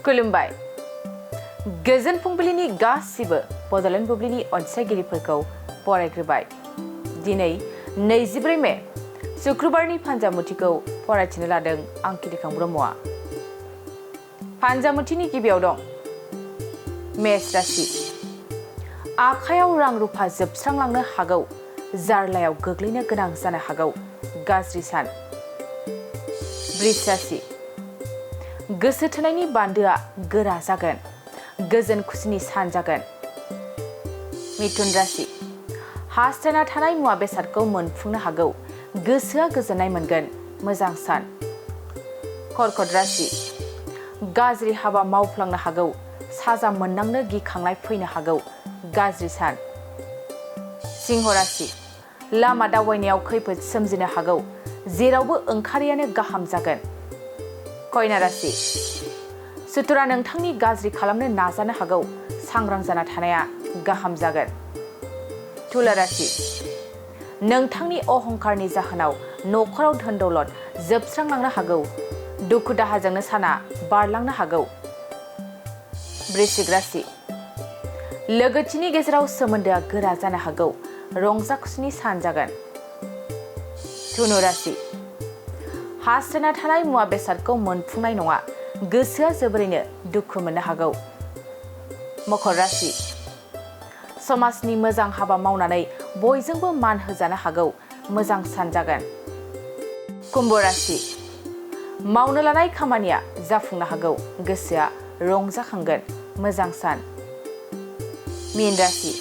खुलुमबाय गोजोन फुंबिलिनि गासिबो बड'लेण्ड बुब्लिनि अनसायगिरिफोरखौ बरायग्रोबाय। दिनै 24 मे शुक्रबारनि फान्जामुथिखौ फरायथिनो लादों आं किरिखां ब्रह्मआ। फान्जामुथिनि गिबियाव दं मेष राशि। आखायाव रां रुफा जोबस्रांलांनो हागौ, जार्लायाव गोग्लैनो गोनां जानो हागौ, गाज्रि सान। वृष राशि। गोसो थोनायनि बान्दोआ गोरा जागोन, गोजोन खुसिनि सान जागोन। मिथुन राशि। हास्थायना थानाय मुवा बेसादखौ मोनफुंनो हागौ, गोसोआ गोजोननाय मोनगोन, मोजां सान। कर्कट राशि। गाज्रि हाबा मावफ्लांनो हागौ, साजा मोननांनो गिखांनाय फैनो हागौ, गाज्रि सान। सिंह राशि। लामा दावबायनायाव खैफोद सोमजिनो हागौ, जेरावबो ओंखारैयानो गाहाम जागोन। कन्या राशि। सुथुरा नोंथांनि गाज्रि खालामनो नाजानो हागौ, सांग्रां जाना थानाया गाहाम जागोन। तुला राशि। नोंथांनि अहंकारनि जाहोनाव न'खराव धोन दौलत जोबस्रांलांनो हागौ, दुखु दाहाजोंनो साना बारलांनो हागौ। वृश्चिक राशि। लोगोथिनि गेजेराव सोमोन्दोआ गोरा जानो हागौ, रंजा खुसिनि सान जागोन। धनु राशि। हास्थायना थानाय मुवा बेसादखौ मोनफुंनाय नङा, गोसोआ जोबोरैनो दुखु मोननो हागौ। मकर राशि। समाजनि मोजां हाबा मावनानै बयजोंबो मान होजानो हागौ, मोजां सान जागोन। कुम्भ राशि। मावनो लानाय खामानिया जाफुंनो हागौ, गोसोआ रंजाखांगोन, मोजां सान। मीन राशि।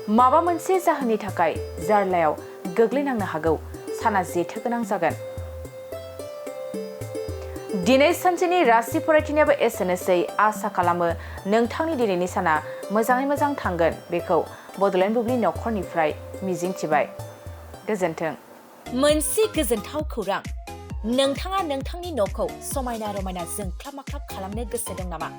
माबा मोनसे जाहोननि थाखाय जार्लायाव गोग्लैनांनो हागौ, साना जेथो गोनां जागोन। दिनै सानसेनि राशि फरायथिनायाबो एसेनोसै। आसा खालामो नोंथांनि दिनैनि साना मोजाङै मोजां थांगोन, बेखौ बड'लेण्ड बुब्लि नखरनिफ्राय मिजिंथिबाय। गोजोन्थों। मोनसे गोजोनथाव खौरां। नोंथाङा नोंथांनि न'खौ समायना रमायना जोंख्लाब माख्लाब खालामनो गोसो दं नामा?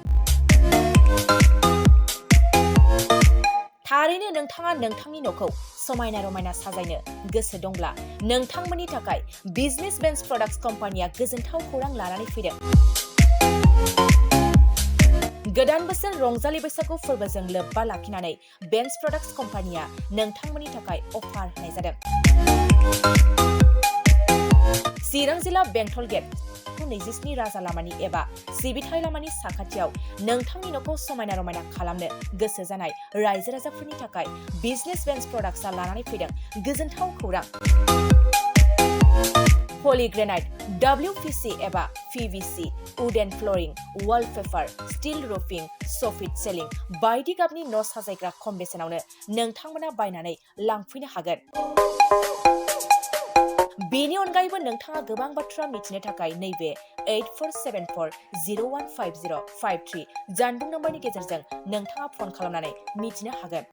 थारैनो नोंथाङा नोंथांनि न'खौ समायना रमायना साजायनो गोसो दंब्ला नोंथांमोननि थाखाय बिजनेस बेन्स प्रडाक्ट्स कम्पानिया गोजोनथाव खौरां लानानै फैदों। गोदान बोसोर रंजालि बैसागु फोरबोजों लोब्बा लाखिनानै बेन्स प्रडाक्ट्स कम्पानिया नोंथांमोननि थाखाय अफार होनाय जादों। चिरां जिल्ला बेंटल गेट 27 राजा लामानि एबा सिबिथाय लामानि साखाथियाव नोंथांनि न'खौ समायना रमायना खालामनो गोसो जानाय रायजो राजाफोरनि थाखाय बिजनेस बेन्स प्रडाक्ट्सआ लानानै फैदों गोजोनथाव खौरां। पलिग्रेनाइट, WPC एबा PVC, wooden flooring, wallpaper, steel roofing, soffit ceiling बायदि गाबनि न' साजायग्रा खम बेसेनावनो नोंथांमोना बायनानै लांफैनो हागोन। बेनि अनगायैबो नोंथाङा गोबां बाथ्रा मिथिनो थाखाय नैबे 8474015053 जानबुं नम्बरनि गेजेरजों नोंथाङा फन खालामनानै मिथिनो हागोन।